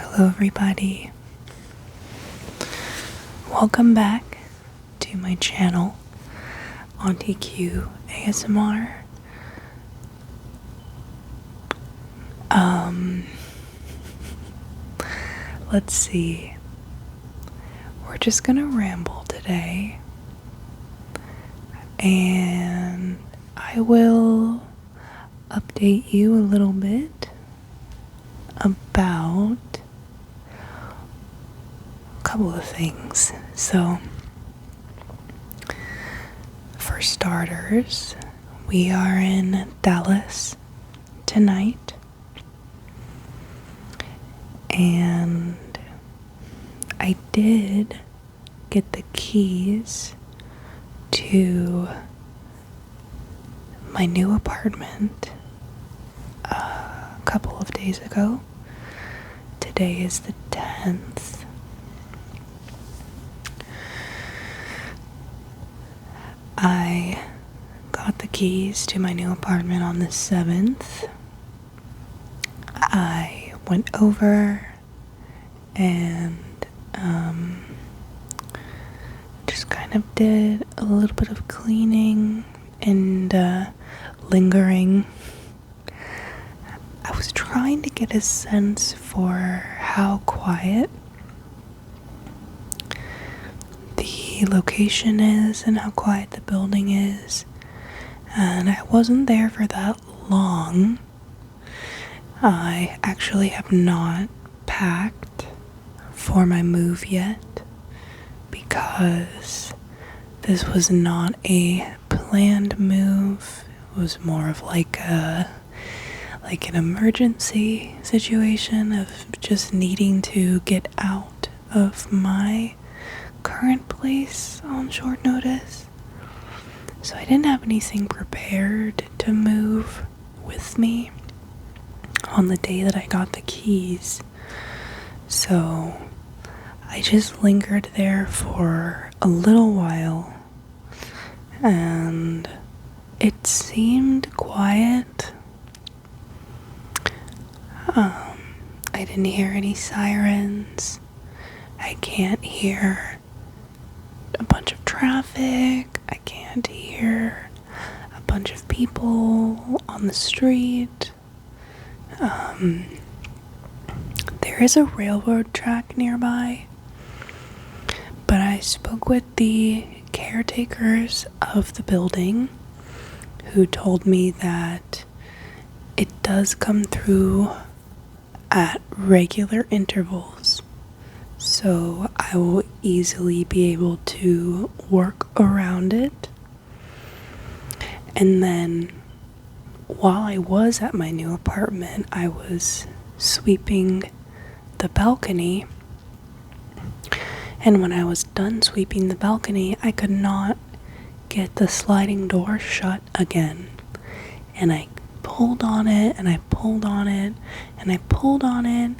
Hello everybody. Welcome back to my channel, auntieqasmr. Let's see. We're just gonna ramble today, and I will update you a little bit about a couple of things. So, for starters, we are in Dallas tonight, and I did get the keys to my new apartment a couple of days ago. Today is the 10th. I got the keys to my new apartment on the 7th. I went over and just kind of did a little bit of cleaning and lingering. I was trying to get a sense for how quiet the location is and how quiet the building is, and I wasn't there for that long. I actually have not packed for my move yet because this was not a planned move. It was more of like an emergency situation of just needing to get out of my current place on short notice. So I didn't have anything prepared to move with me on the day that I got the keys. So I just lingered there for a little while, and it seemed quiet. I didn't hear any sirens. I can't hear a bunch of traffic. I can't hear a bunch of people on the street. There is a railroad track nearby, but I spoke with the caretakers of the building who told me that it does come through at regular intervals, so I will easily be able to work around it. And then while I was at my new apartment, I was sweeping the balcony, and when I was done sweeping the balcony, I could not get the sliding door shut again. And I pulled on it, and I pulled on it, and I pulled on it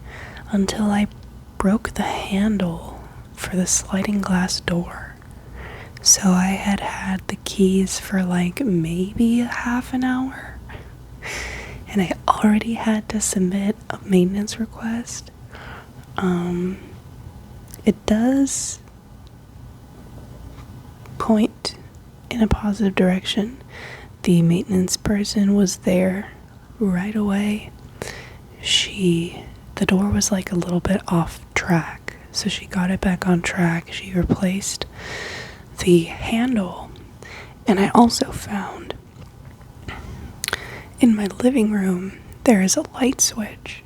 until I broke the handle for the sliding glass door. So I had the keys for like maybe a half an hour, and I already had to submit a maintenance request. It does point in a positive direction. The maintenance person was there right away. The door was like a little bit off track, so she got it back on track. She replaced the handle, and I also found in my living room there is a light switch.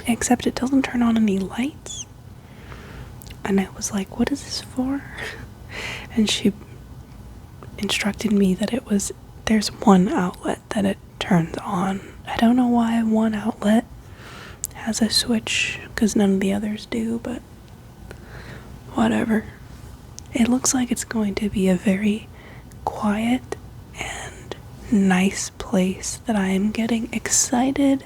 Except it doesn't turn on any lights. And I was like, what is this for? And she instructed me that there's one outlet that it turns on. I don't know why one outlet has a switch, because none of the others do, but whatever. It looks like it's going to be a very quiet and nice place that I am getting excited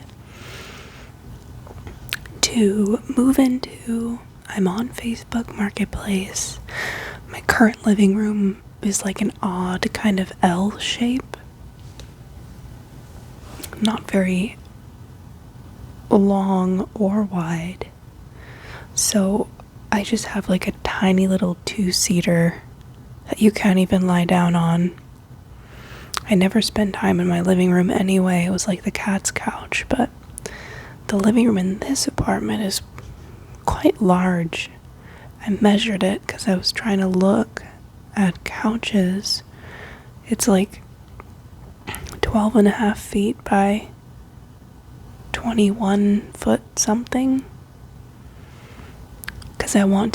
to move into. I'm on Facebook Marketplace. My current living room is like an odd kind of L shape. Not very long or wide. So I just have like a tiny little 2-seater that you can't even lie down on. I never spend time in my living room anyway. It was like the cat's couch, but the living room in this apartment is quite large. I measured it because I was trying to look at couches. It's like 12 and a half feet by 21 foot something. Because I don't want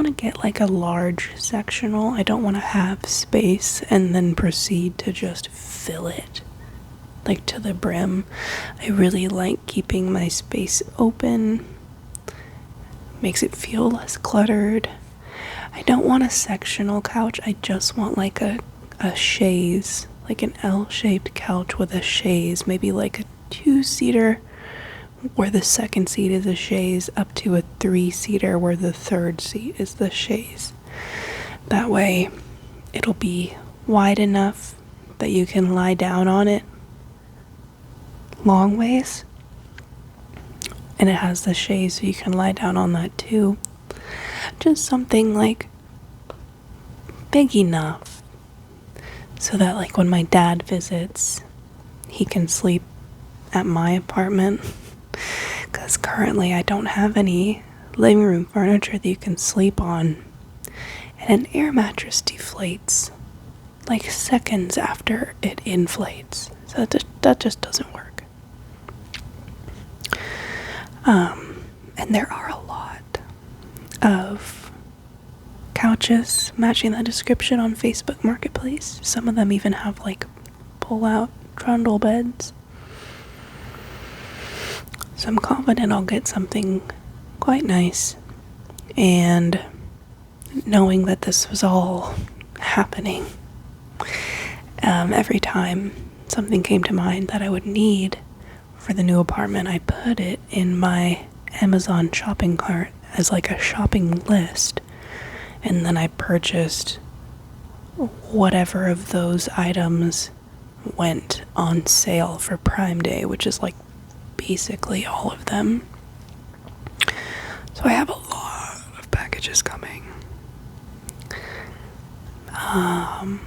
to get like a large sectional. I don't want to have space and then proceed to just fill it like to the brim. I really like keeping my space open. Makes it feel less cluttered. I don't want a sectional couch. I just want like a chaise, like an L-shaped couch with a chaise, maybe like a 2-seater where the second seat is a chaise, up to a 3-seater where the third seat is the chaise. That way it'll be wide enough that you can lie down on it long ways, and it has the chaise so you can lie down on that too. Just something like big enough so that like when my dad visits, he can sleep at my apartment, because currently I don't have any living room furniture that you can sleep on, and an air mattress deflates like seconds after it inflates, so that just doesn't work. And there are a lot of couches matching that description on Facebook Marketplace. Some of them even have like pull-out trundle beds. So I'm confident I'll get something quite nice. And knowing that this was all happening, every time something came to mind that I would need for the new apartment, I put it in my Amazon shopping cart as like a shopping list, and then I purchased whatever of those items went on sale for Prime Day, which is like basically all of them. So I have a lot of packages coming. I'm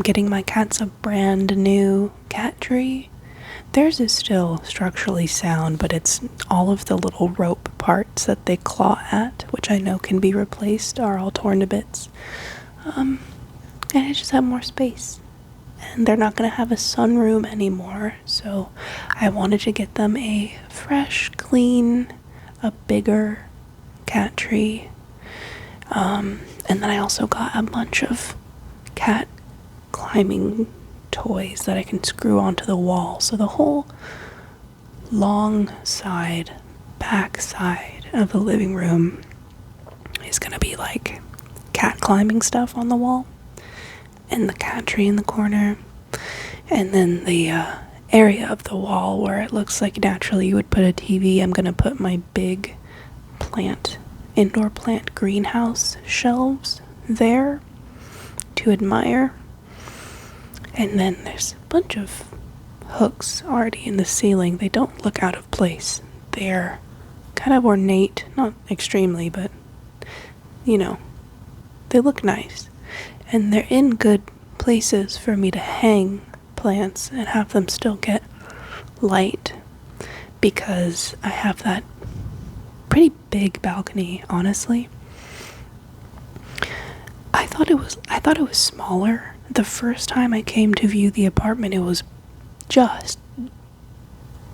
getting my cats a brand new cat tree. Theirs is still structurally sound, but it's all of the little rope parts that they claw at, which I know can be replaced, are all torn to bits. And I just have more space. And they're not going to have a sunroom anymore, so I wanted to get them a fresh, clean, a bigger cat tree. And then I also got a bunch of cat climbing toys that I can screw onto the wall, so the whole long side, back side of the living room is going to be like cat climbing stuff on the wall, and the cat tree in the corner, and then the area of the wall where it looks like naturally you would put a TV, I'm going to put my big indoor plant greenhouse shelves there to admire. And then there's a bunch of hooks already in the ceiling. They don't look out of place. They're kind of ornate, not extremely, but you know, they look nice. And they're in good places for me to hang plants and have them still get light, because I have that pretty big balcony, honestly. I thought it was smaller. The first time I came to view the apartment, it was just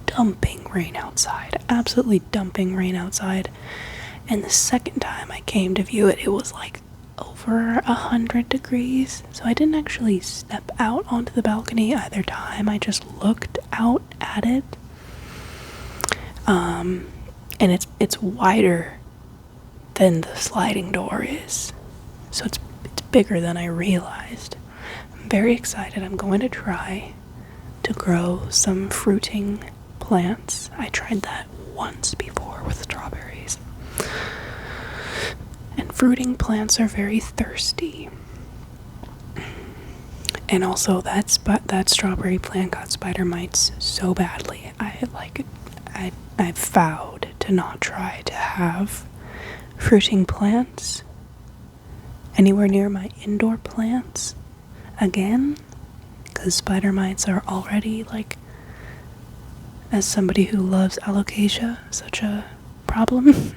dumping rain outside. Absolutely dumping rain outside. And the second time I came to view it, it was like over 100 degrees. So I didn't actually step out onto the balcony either time. I just looked out at it. And it's wider than the sliding door is. So it's bigger than I realized. I'm very excited. I'm going to try to grow some fruiting plants. I tried that once before with strawberries. And fruiting plants are very thirsty. And also that strawberry plant got spider mites so badly. I I vowed to not try to have fruiting plants anywhere near my indoor plants again, because spider mites are already, like, as somebody who loves alocasia, such a problem.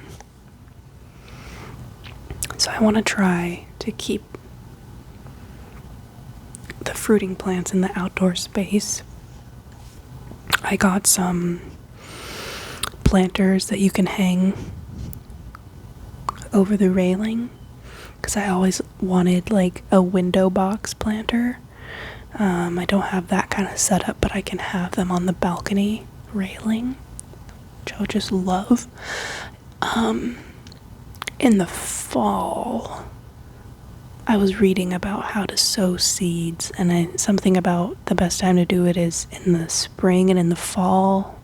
So I want to try to keep the fruiting plants in the outdoor space. I got some planters that you can hang over the railing, because I always wanted like a window box planter. I don't have that kind of setup, but I can have them on the balcony railing, which I would just love. In the fall, I was reading about how to sow seeds, and something about the best time to do it is in the spring and in the fall,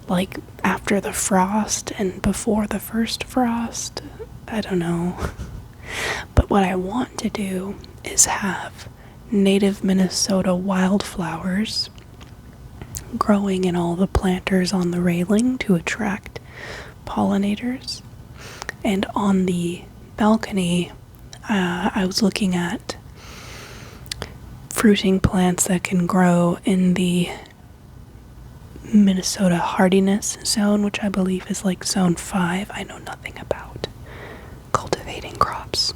like after the frost and before the first frost. I don't know. But what I want to do is have native Minnesota wildflowers growing in all the planters on the railing to attract pollinators. And on the balcony, I was looking at fruiting plants that can grow in the Minnesota hardiness zone, which I believe is like zone 5. I know nothing about cultivating crops.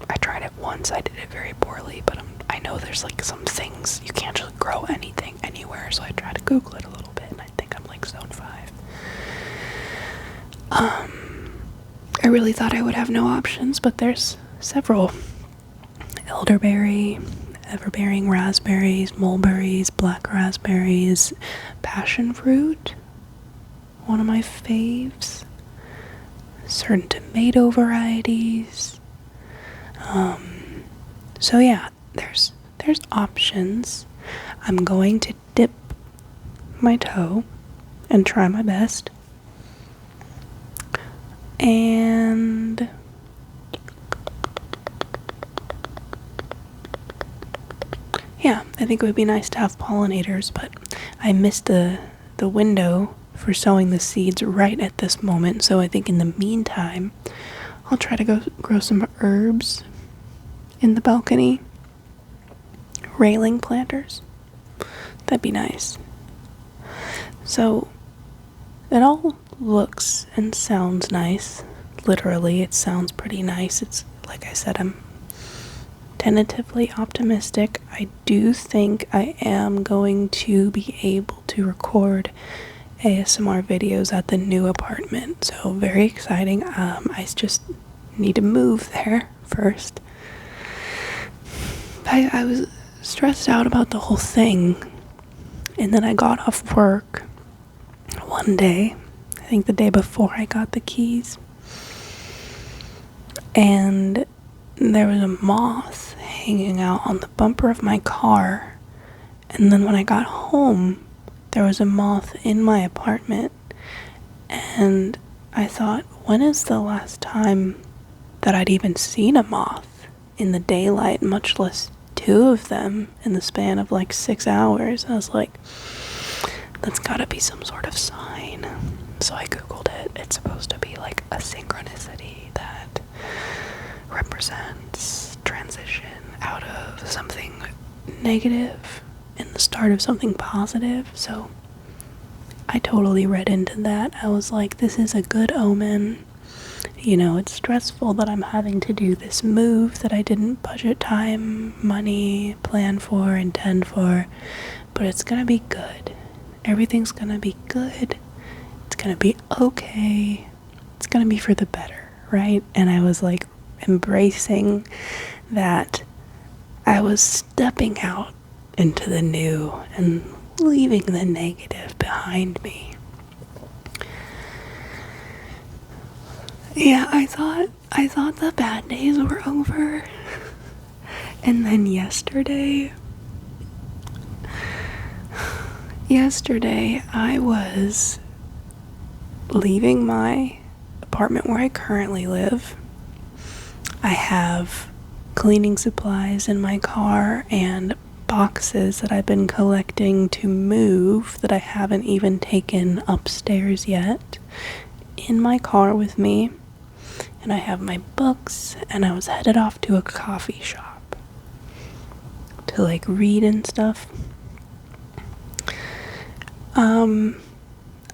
I tried it once, I did it very poorly, but I know there's like some things, you can't just grow anything anywhere, so I tried to Google it a little bit, and I think I'm like zone 5. I really thought I would have no options, but there's several. Elderberry, everbearing raspberries, mulberries, black raspberries, passion fruit, one of my faves, certain tomato varieties. So yeah, there's options. I'm going to dip my toe and try my best. And yeah, I think it would be nice to have pollinators, but I missed the window for sowing the seeds right at this moment, so I think in the meantime, I'll try to go grow some herbs in the balcony. Railing planters. That'd be nice. So, it all looks and sounds nice. Literally, it sounds pretty nice. It's, like I said, I'm tentatively optimistic. I do think I am going to be able to record ASMR videos at the new apartment, so very exciting. I just need to move there first. I was stressed out about the whole thing, and then I got off work one day, I think the day before I got the keys, and there was a moth hanging out on the bumper of my car, and then when I got home, there was a moth in my apartment, and I thought, when is the last time that I'd even seen a moth in the daylight, much less 2 of them in the span of like 6 hours? I was like, that's gotta be some sort of sign. So I googled it. It's supposed to be like a synchronicity that represents transition out of something negative and the start of something positive. So I totally read into that. I was like, this is a good omen. You know, it's stressful that I'm having to do this move that I didn't budget time, money, plan for, intend for, but it's gonna be good. Everything's gonna be good. It's gonna be okay. It's gonna be for the better, right? And I was like embracing that I was stepping out into the new and leaving the negative behind me. Yeah, I thought the bad days were over. And then yesterday I was leaving my apartment where I currently live. I have cleaning supplies in my car and boxes that I've been collecting to move that I haven't even taken upstairs yet in my car with me. And I have my books, and I was headed off to a coffee shop to like read and stuff.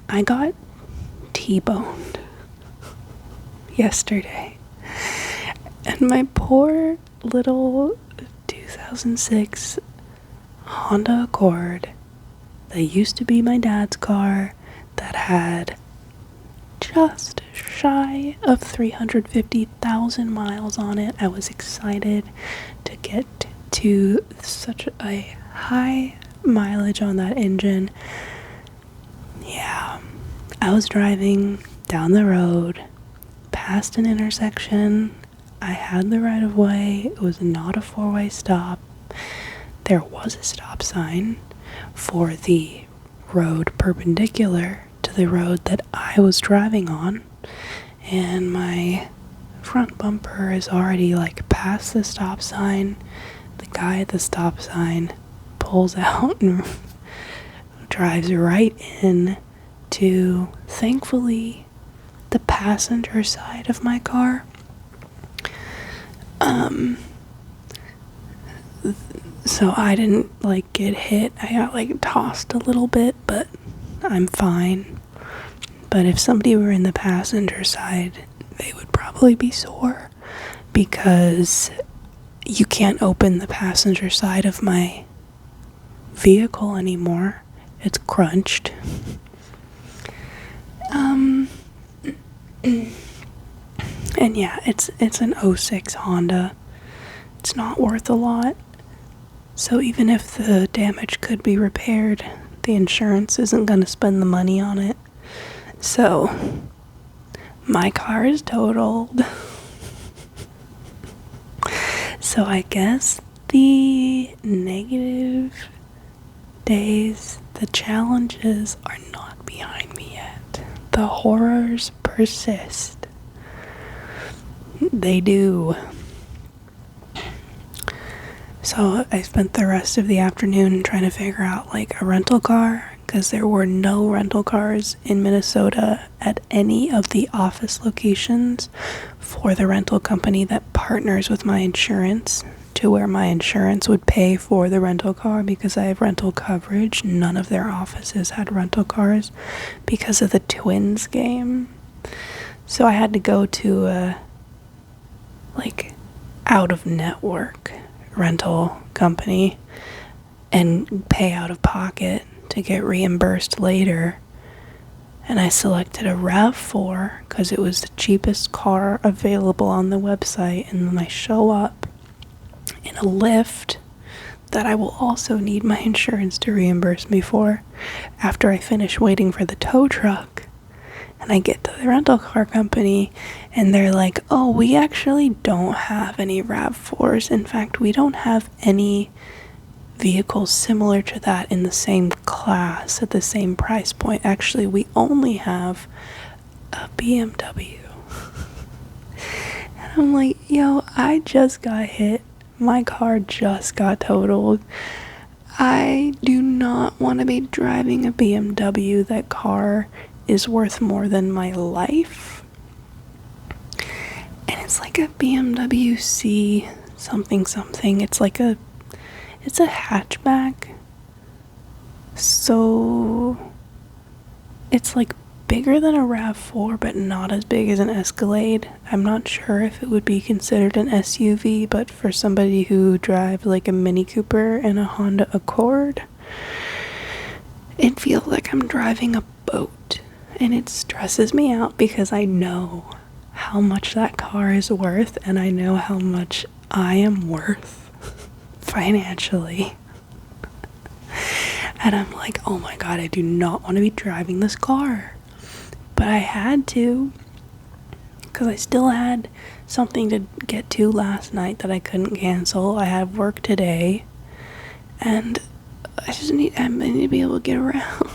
I got T-boned yesterday, and my poor little 2006 Honda Accord that used to be my dad's car, that had just shy of 350,000 miles on it. I was excited to get to such a high mileage on that engine. Yeah, I was driving down the road past an intersection. I had the right of way. It was not a four-way stop. There was a stop sign for the road perpendicular to the road that I was driving on, and my front bumper is already like past the stop sign. The guy at the stop sign pulls out and drives right in to, thankfully, the passenger side of my car. So I didn't like get hit. I got like tossed a little bit, but I'm fine. But if somebody were in the passenger side, they would probably be sore, because you can't open the passenger side of my vehicle anymore. It's crunched. And yeah, it's an '06 Honda. It's not worth a lot. So even if the damage could be repaired, the insurance isn't going to spend the money on it. So my car is totaled. So I guess the negative days, the challenges are not behind me yet. The horrors persist. They do. So I spent the rest of the afternoon trying to figure out like a rental car, because there were no rental cars in Minnesota at any of the office locations for the rental company that partners with my insurance, to where my insurance would pay for the rental car because I have rental coverage. None of their offices had rental cars because of the Twins game. So I had to go to a like out of network rental company and pay out of pocket to get reimbursed later. And I selected a RAV4 because it was the cheapest car available on the website. And then I show up in a Lyft that I will also need my insurance to reimburse me for after I finish waiting for the tow truck. And I get to the rental car company, and they're like, oh, we actually don't have any RAV4s. In fact, we don't have any vehicles similar to that in the same class at the same price point. Actually, we only have a BMW. And I'm like, yo, I just got hit. My car just got totaled. I do not want to be driving a BMW. That car is worth more than my life. And it's like a BMW C something. It's a hatchback. So it's like bigger than a RAV4, but not as big as an Escalade. I'm not sure if it would be considered an SUV, but for somebody who drives like a Mini Cooper and a Honda Accord, it feels like I'm driving a boat. And it stresses me out because I know how much that car is worth, and I know how much I am worth financially. And I'm like, oh my god, I do not want to be driving this car. But I had to, because I still had something to get to last night that I couldn't cancel. I have work today, and I need to be able to get around.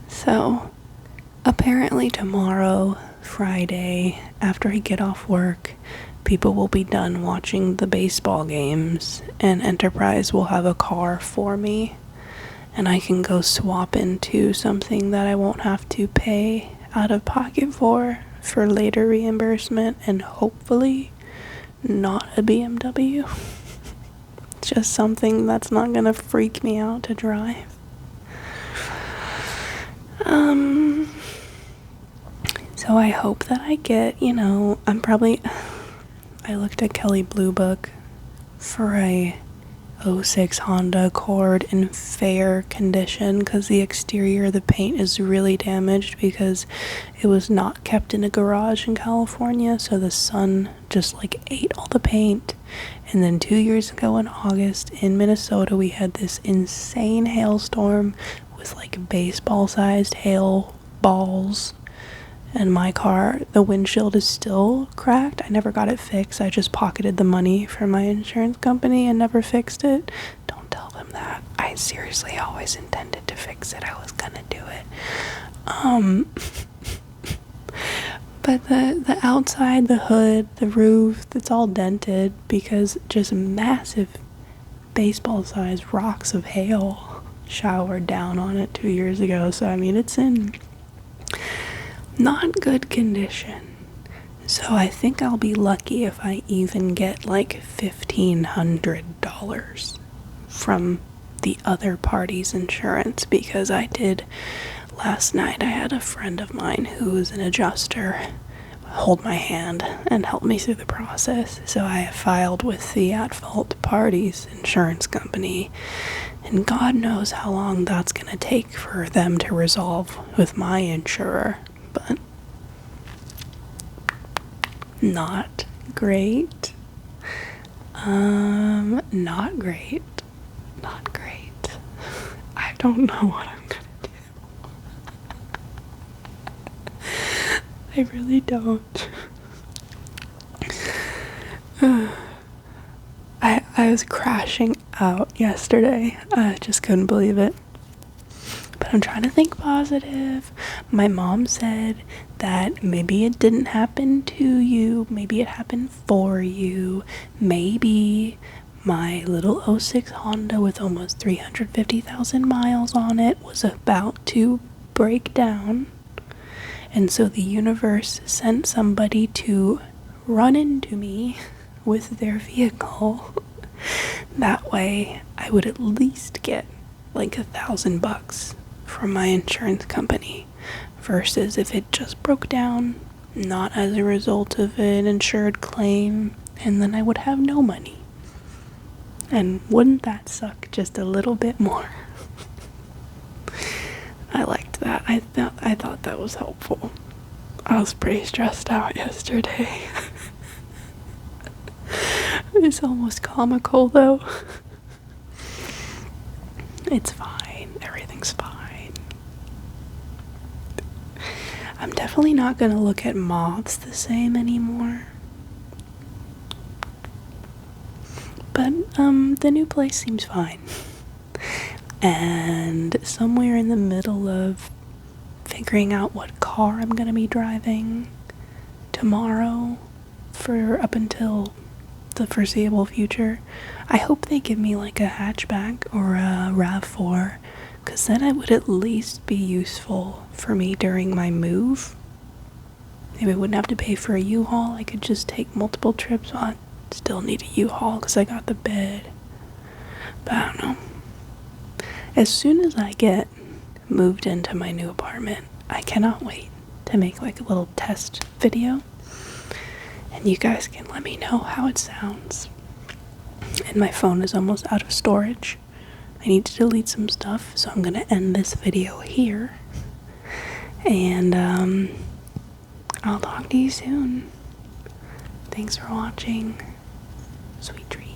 So, apparently tomorrow, Friday, after I get off work, people will be done watching the baseball games and Enterprise will have a car for me, and I can go swap into something that I won't have to pay out of pocket for later reimbursement, and hopefully not a BMW. Just something that's not gonna freak me out to drive. So I hope that I get, I looked at Kelly Blue Book for a '06 Honda Accord in fair condition, because the exterior of the paint is really damaged because it was not kept in a garage in California, so the sun just ate all the paint. And then 2 years ago in August in Minnesota, we had this insane hailstorm with baseball sized hail balls, and my car, the windshield is still cracked. I never got it fixed. I just pocketed the money from my insurance company and never fixed it. Don't tell them that. I seriously always intended to fix it. I was gonna do it. But the outside, the hood, the roof, it's all dented because just massive baseball-sized rocks of hail showered down on it 2 years ago. So, it's in not good condition. So I think I'll be lucky if I even get $1,500 from the other party's insurance, because last night I had a friend of mine who's an adjuster hold my hand and help me through the process. So I have filed with the at-fault party's insurance company, and God knows how long that's going to take for them to resolve with my insurer. But not great. Not great. Not great. I don't know what I'm gonna do. I really don't. I was crashing out yesterday. I just couldn't believe it. But I'm trying to think positive. My mom said that maybe it didn't happen to you, maybe it happened for you, maybe my little '06 Honda with almost 350,000 miles on it was about to break down, and so the universe sent somebody to run into me with their vehicle. That way I would at least get $1,000 from my insurance company, versus if it just broke down, not as a result of an insured claim, and then I would have no money. And wouldn't that suck just a little bit more? I liked that. I thought that was helpful. I was pretty stressed out yesterday. It's almost comical though. It's fine. Everything's fine. I'm definitely not going to look at moths the same anymore. But the new place seems fine. And somewhere in the middle of figuring out what car I'm going to be driving tomorrow for up until the foreseeable future, I hope they give me a hatchback or a RAV4, because then it would at least be useful for me during my move. Maybe I wouldn't have to pay for a U-Haul. I could just take multiple trips. Well, I still need a U-Haul because I got the bed. But I don't know. As soon as I get moved into my new apartment, I cannot wait to make a little test video, and you guys can let me know how it sounds. And my phone is almost out of storage. I need to delete some stuff, so I'm gonna end this video here. And I'll talk to you soon. Thanks for watching. Sweet dreams.